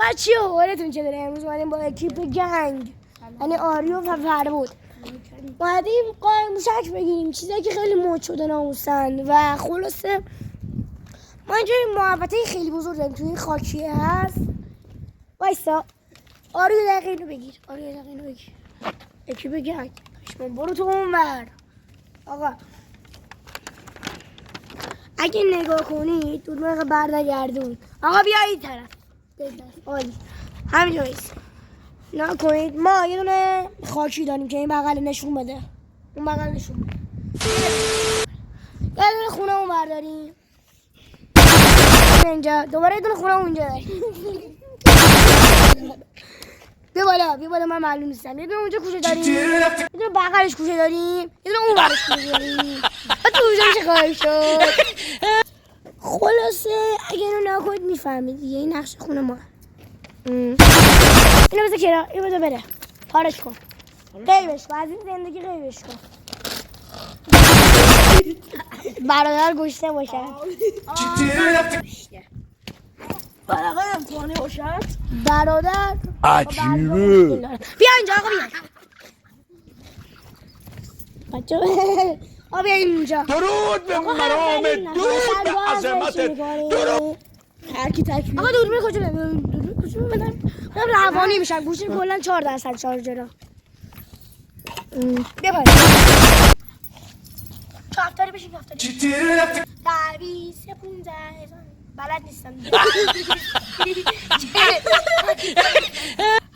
بچه ها حالتون چطوره؟ امروز اومدیم با اکیپ گنگ یعنی آریو و فربود اومدیم قایم موشک بگیریم، چیزایی که خیلی مد شده ناموسن و خلاصه ما اینجا این محبته خیلی بزرگ داریم توی این خاکیه هست. وایسا آریو دقیقه اینو بگیر، آریو دقیقه اینو بگیر. اکیپ گنگ پشمان برو تو اون بر. آقا اگه نگاه کنید دوربین برنگردون. آقا بیا این طرف عالی همینجا ایست. نگاه کنید ما یه دونه خاکی داریم که این بغل نشون بده، اون بغل نشون بده. یه دونه خونه اون برداریم اینجا، دوباره یه دونه خونه اونجا داریم. بیا بالا من معلوم نیستم. یه دونه اونجا کوچه داریم، یه دونه بغلش کوچه داریم، یه دونه اون برش کوچه داریم. بعد تو اونجا میشه خواهی شد. خلاصه اگه اینو نکنید میفهمید دیگه این نقش خونه ما. اینو بذار کرا، اینو بذار بره پارش کن، قیبش کن، از این زندگی قیبش کن. برادر گوشته باشد، برادر امتحانی باشد، برادر عجیبه. بیا اینجا آقا بیا بچه آقا بیا اینجا. درود به مرام، درود به عظمت، درود. ترکی آقا دوربین کجا بدم روانی میشن گوشی کلا 4% شارژره. بیا باید کفتاری بشین، کفتاری دویست 15 بلد نیستم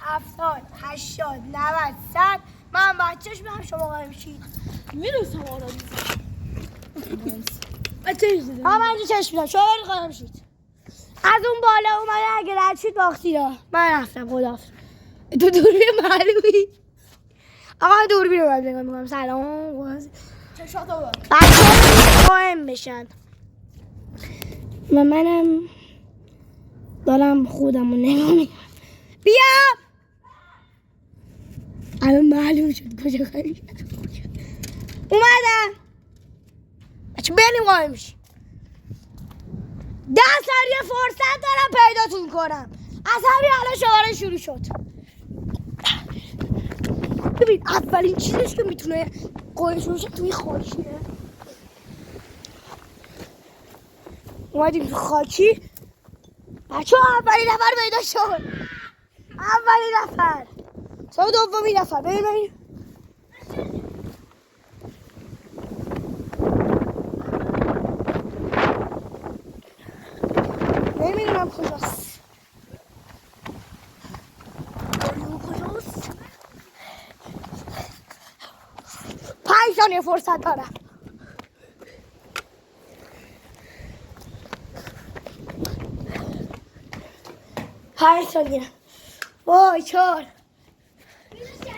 70 80 90 100 من بچهش میرم شما قایم میشید. میرسم آرام آقا من اینجا چشم میدم شما برید قایم میشید. از اون بالا اومده اگه رد شید باختی را. من رفتم خداحافظ. تو دوربین معلومی. آقا دوربین رو باید نگاه میکنم. سلام چشاتو با بچه ها قایم بشن و منم دارم خودم رو نگاه میکنم. بیا الان معلوم شد کجا قایم شد. اومدم بچه بریم قایم میشیم. 10 ثانیه فرصت دارم پیداتون کنم. از همین الان شماره شروع شد. ببین اولین چیزش که میتونه قایم شد توی خاکیه. اومدیم تو خاکی بچه ها اولین نفر پیدا شد. اولین نفر تا دومین نفر. ببین نمیدونم کجاست. کجاست؟ 5 ثانیه فرصت دارم. پنج ثانیه. وای 4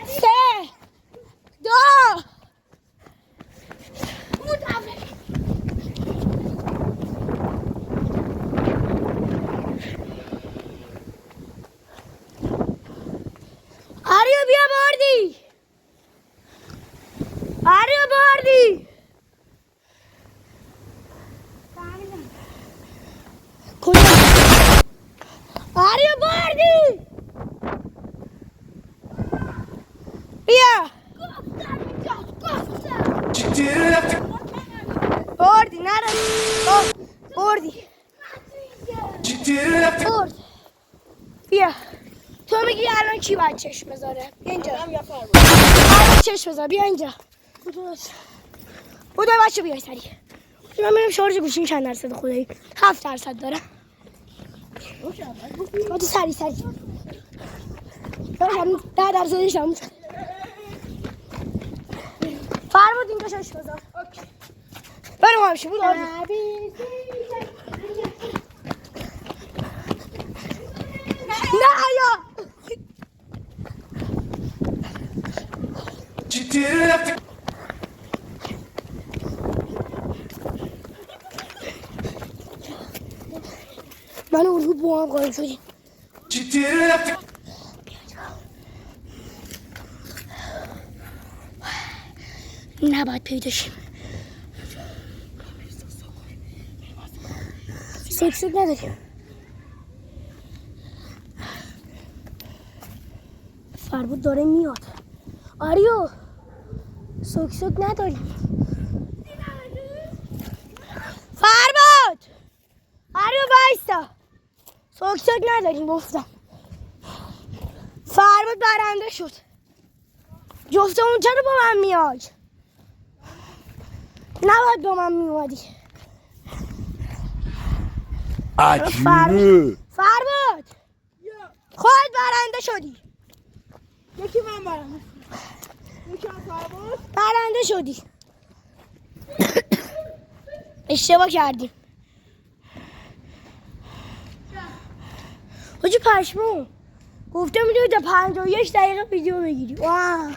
3 2 آریو بیا باردی. آریو باردی کجا؟ آریو باردی بیا باردی نره باردی برد. بیا تو میگی الان کی باید چشم بذاره؟ بیا اینجا الان چشم بذار. بیا اینجا بودو بچه بیای سریع. من میرم شارژ گوشیم چند درصد خدایی 7% داره. با تو سریع دارم 10% تموم شد. فرمود اینجا چشم بذار. بریم همشه بود نه یا من اون رو با هم قایم شدیم. نباید پیدا شیم. سکسک نداریم. فربود داره میاد. آریو سوک نداریم. فربود آریو وایستا، سوک نداریم گفتم. فربود برنده شد. جفتمون چرا با من میای؟ نباید با من میومدی. عجیبه. فربود خود برنده شدی. یکی من برم. یکی من فربود. برنده شدی. اشتباه کردیم. حاجی پشمون گفته میدونی تا 51 دقیقه ویدیو بگیری. واه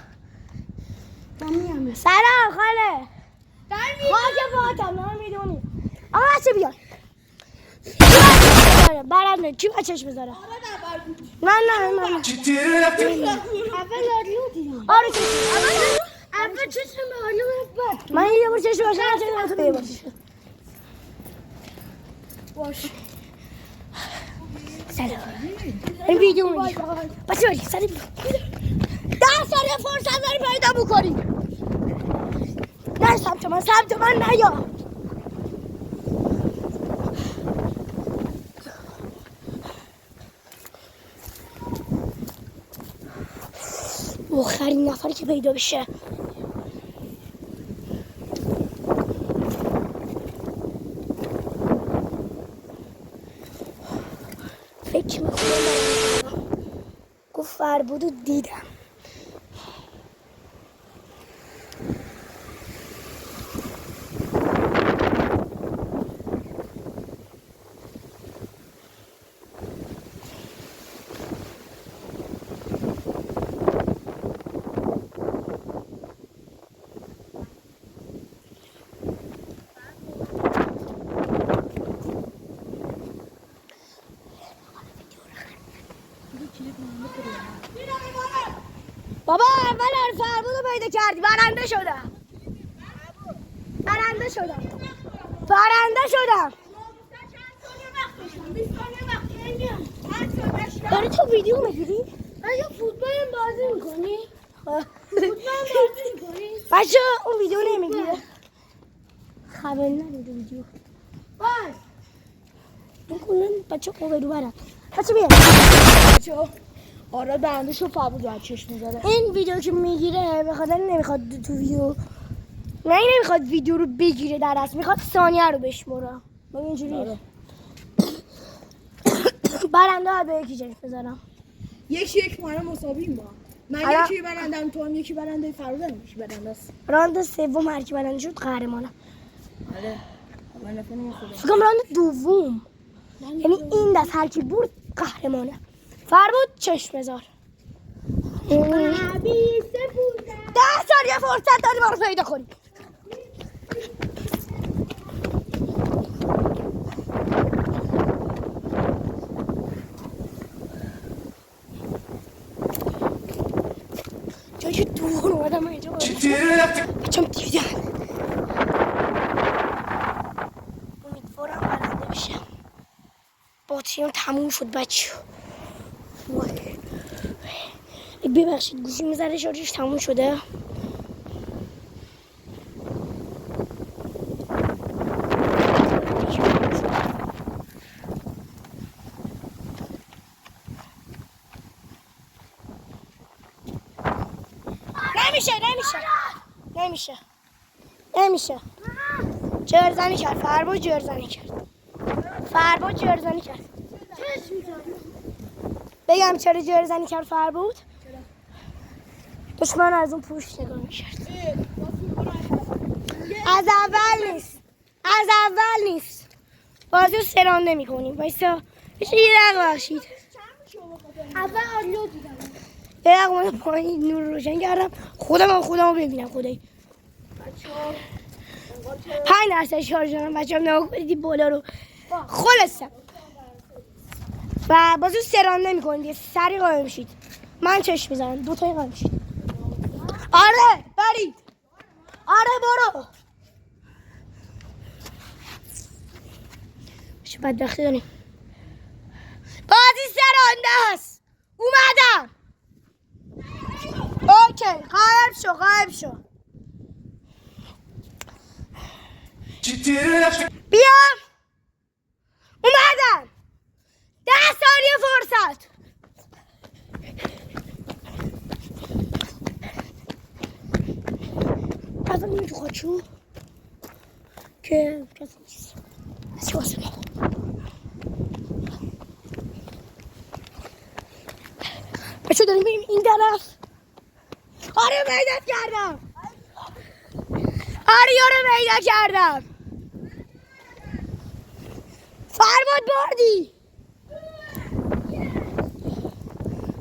سلام خاله. خاک فاطمه من میدونی. آقا بچه بیار. برنده چی بچهش بذاره؟ نه اول آریو دیدم. آره اول چشم آریو بد. من یه بار چشم باشم چشم تو یه بار چشم. باشه. سلام. این ویدیو میگیرم. بچه بچه سری بیار. 10 ثانیه فرصت داری پیدا بکنی. نه سمت من نیا. آخرین نفری که پیدا بشه. فکر میکنم گفت فربودو دیدم. بابا اول فربودو پیدا کردی. برنده شدم. داری تو ویدیو میگیری؟ اگه فوتبال بازی میکنی؟ بچه اون ویدیو نمیگیره. خبر نداره ویدیو. باش. اون کلن بچه خوبه رو برم. بچه بیا. آره برنده شو فربود باید چشم میذاره. این ویدیو که میگیره به خاطر نمیخواد تو ویدیو نمیخواد ویدیو رو بگیره در اصل میخواد ثانیه رو بشموره. من اینجوریه. برنده ها به یکی چشم بذارم. یک ما مساویم با. من الان- یکی برندم تو هم یکی برنده فرودم یکی برنده است. راند سوم هر کی برنده شد قهرمانه. آره. من نفهمیدم خودم. فکر کنم راند دوم. یعنی این دست هر کی برد قهرمانه. فربود چشم بذار. 10 ثانیه فرصت داری ما رو پیدا کنی. جایی دور اومدم اینجا بچم دیدن. امیدوارم برنده بشم. باتریم تموم شد بچه. ببخشید گوشی میذاره شارژش تموم شده. نمیشه جرزنی کرد. فربود جرزنی کرد. بگم چرا جرزنی کرد فربود؟ دشمن از اون پوش نگاه میکرد. از اول نیست. بازی رو سران نمی کنیم. بایستا بشه یه دقیقه بخشید. اول آریو دیدم. یه دقیقه من پایین نور روشن کردم. خودم رو ببینم خدایی. 5% شارژ دارم بچه هم نگاه کنید بالا رو. خلاصه و بازی رو سران نمی کنید. یه سری قایم میشید. من چشم میزنم. 2 تایی قایم میشید. آره برید. آره برو. چه بدبختی داریم. بازی سرانده است. اومدم. اوکی قایب شو بیام اومدم 10 ثانیه فرصت اصلا این تو خاچو که کسی نیست از که واسه ما بچه داریم بریم این طرف آره پیدات کردم آریا رو پیدا کردم فرباد بردی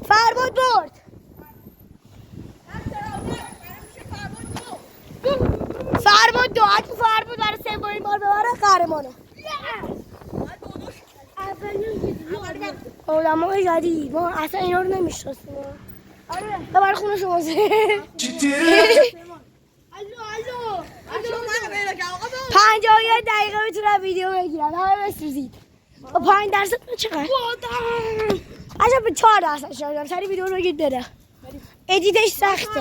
فرباد برد فرباد دو اگه فرباد برای سومین بار ببره قهرمانه آدم های جدید ما اصلا اینا رو نمیشناسیم ببر خونه شما زه 51 دقیقه میتونم ویدیو بگیرم همه بسوزید با 5% من چقدر؟ عجب به 4% شدم سری ویدیو رو بگید بره ادیتش سخته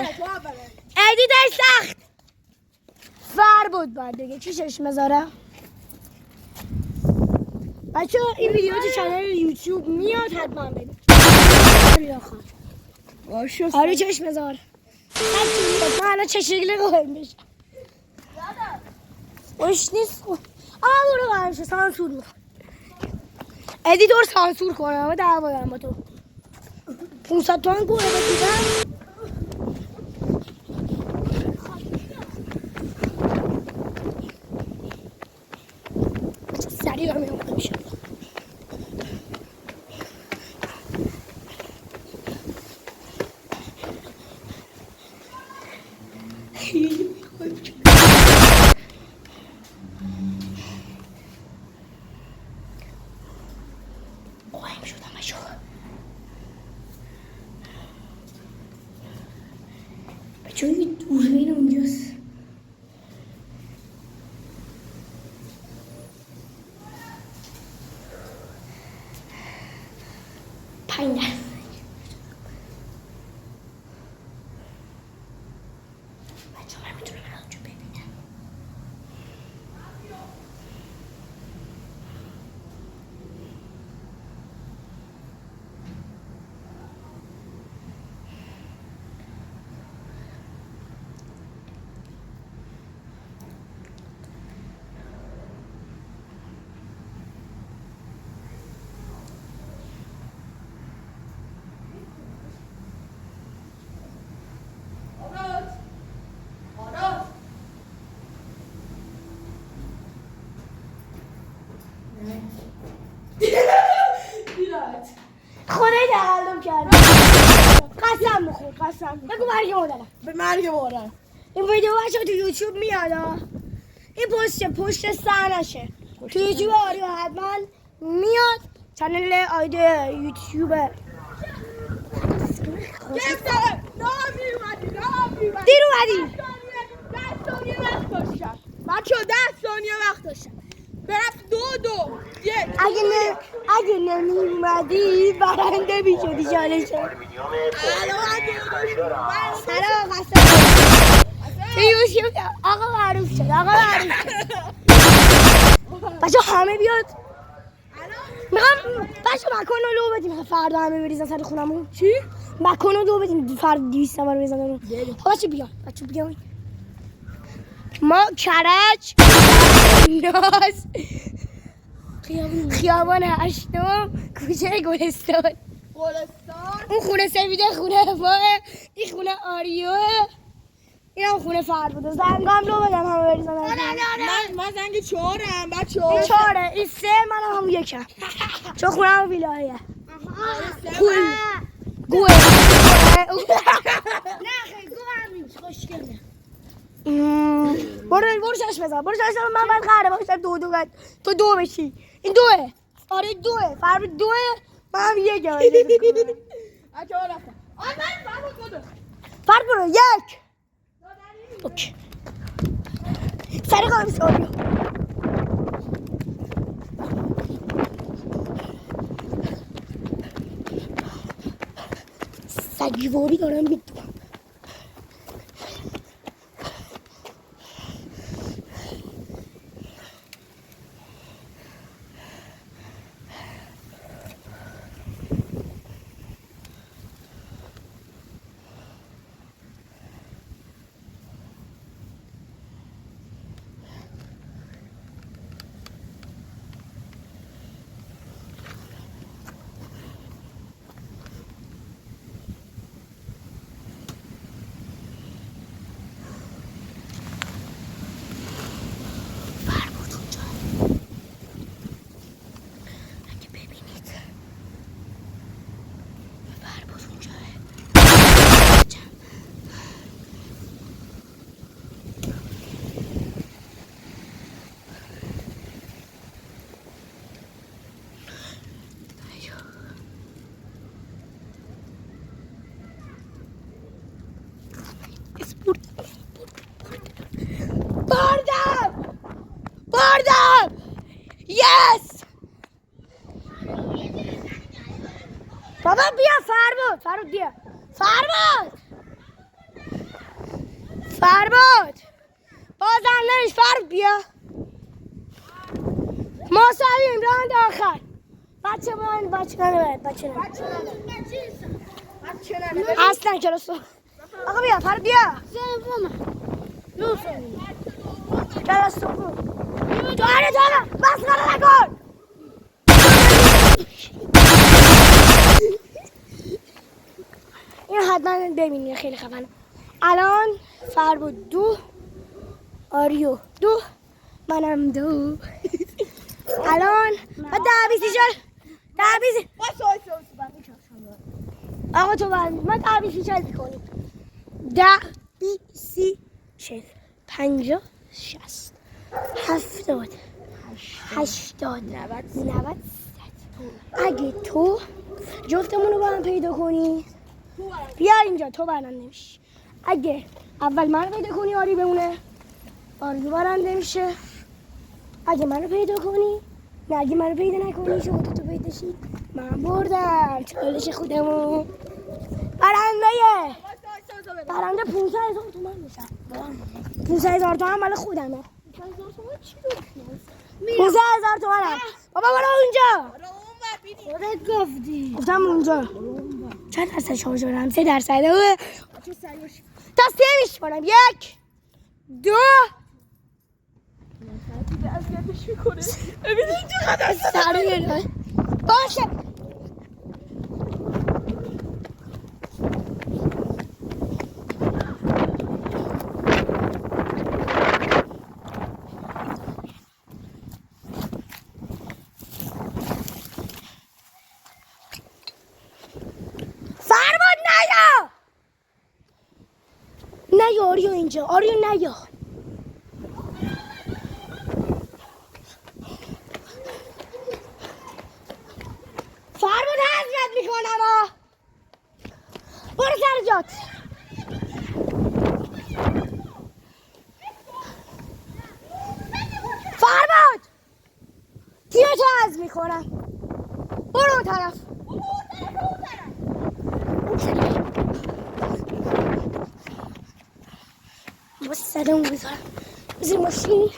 ادیتش سخت فر بود باید دیگه چی چشم بذارم بچه این ویدیو تو چنل یوتیوب میاد حتما ببین آره چشم بذار من الان چه شکلی قایم بشم خوش نیست برو قایم شو سانسور میکن ادیتور سانسور کنه همه دعوا دارم با تو 500 تومن گوره بگیدم سریع رو میرم میشه قایم شدم بچه بچه این دوربین اونجاست پنج بچه من میتونم اونجا ببینم خونه تعلم کردم قسم بخور قسم بگو مرگ مادرم به مرگ مادرم این ویدیو بچه تو یوتیوب میاد این پشت سرنشه تو یوتیوب آریا حتما میاد چنل آیده یوتیوب دیر اومدی 10 ثانیه وقت داشتم بچه 10 ثانیه وقت داشتم برفت 2 1 اگه نمی اومدی برنده میشدی چالشه سلام قسم تو یوتیوب آقا معروف شد بچه همه بیاد میخوام بچه مکان رو لو بدیم فردا همه بریزن سر خونمون چی؟ مکان رو لو بدیم فردا 200 نفر بریزن بچه بیان ما کرج ناز خیابان هشتم کوچه گلستان اون خونه سفیده خونه ماه این خونه آریوه این هم خونه فربوده زنگام لو بدم همه بریزن من زنگ 4م بچه این 4 این 3 من هم 1 چون خونه هم ویلایه گوه نه خیلی گوه هم نیست خوشگله برو شش بزن من باید قهره باشم 2 تو 2 بشی این 2 آره 2 فربود 2 من هم 1 بچه ها رفتم من فربود فرد برو 1 اوکی سری قایم شد آریا سگیواری دارم میدونم بابا بیا فرباد بیا فرباد بازم نمیش فرباد بیا ما سویم راند آخر بچه نه اصلا کلاس آقا بیا فرباد بیا کلاس تو بس کار نکن این حتما ببینید خیلی خفنه الان فرباد 2 آریو 2 منم 2 الان و 10 آقا تو باید ما 10 میکنیم 10 20 40 50 60 70 80 90 اگه تو جفتمون رو با هم پیدا کنی بیا اینجا تو برنده میشی اگه اول من رو پیدا کنی آری بمونه آری برنده میشه اگه من رو پیدا کنی نه اگه من رو پیدا نکنی شما تو پیدا شی من بردم چالش خودمون برنده 15,000 تومان میشه 15,000 تومان مال خودمه 15,000 تومان بابا برو اونجا خودت گفتی گفتم اونجا چند درصد شارژ دارم 3% تا 3 میشمارم 1 2 باشه فرباد نیا آریو اینجا آریو نیا فرباد حضرت میکنم برو سر جات فرباد تیمتو عزم میکنم برو اون طرف بس صدامو بذارم بذار ماشین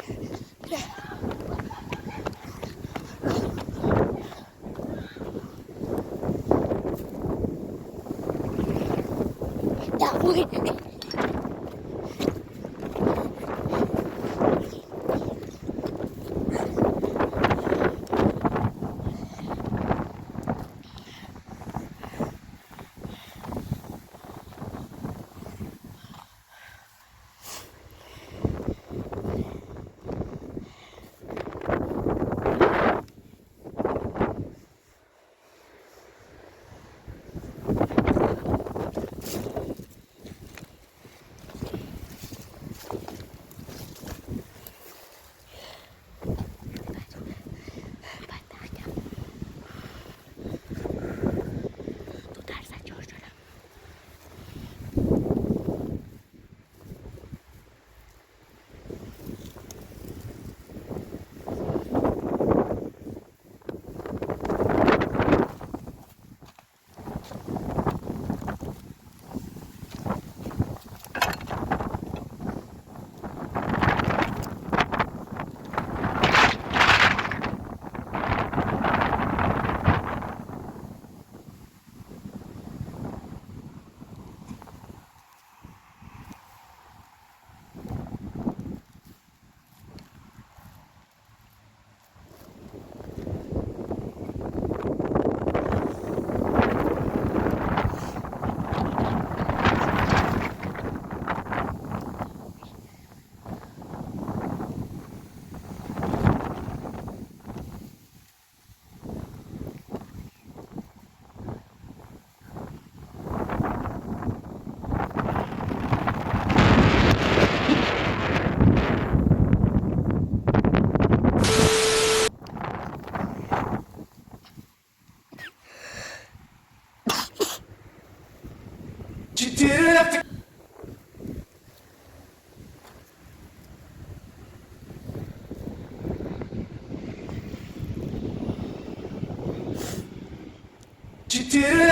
did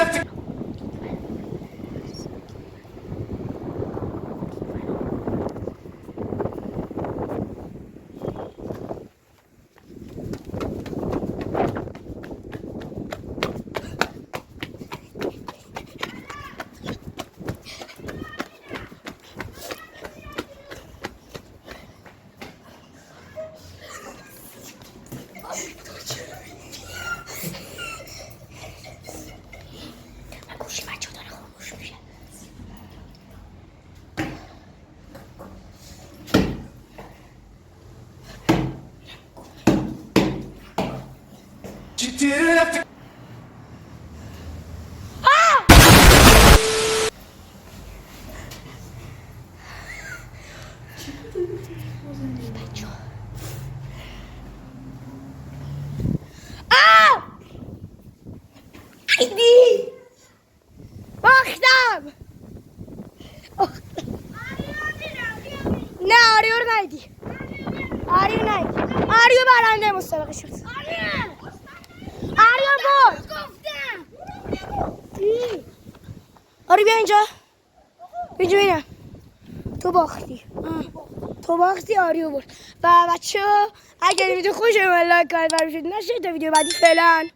گوشی بچه داره خاموش میشه. باختم. نه آریو رو ندیدی. آریو برنده مسابقه شد. آریو برد. آریو بیا اینجا. بینم تو باختی آریو برد. و بچه ها اگر ویدیو خوش اومد لایک کنید و نشه تا ویدیو بعدی. فعلا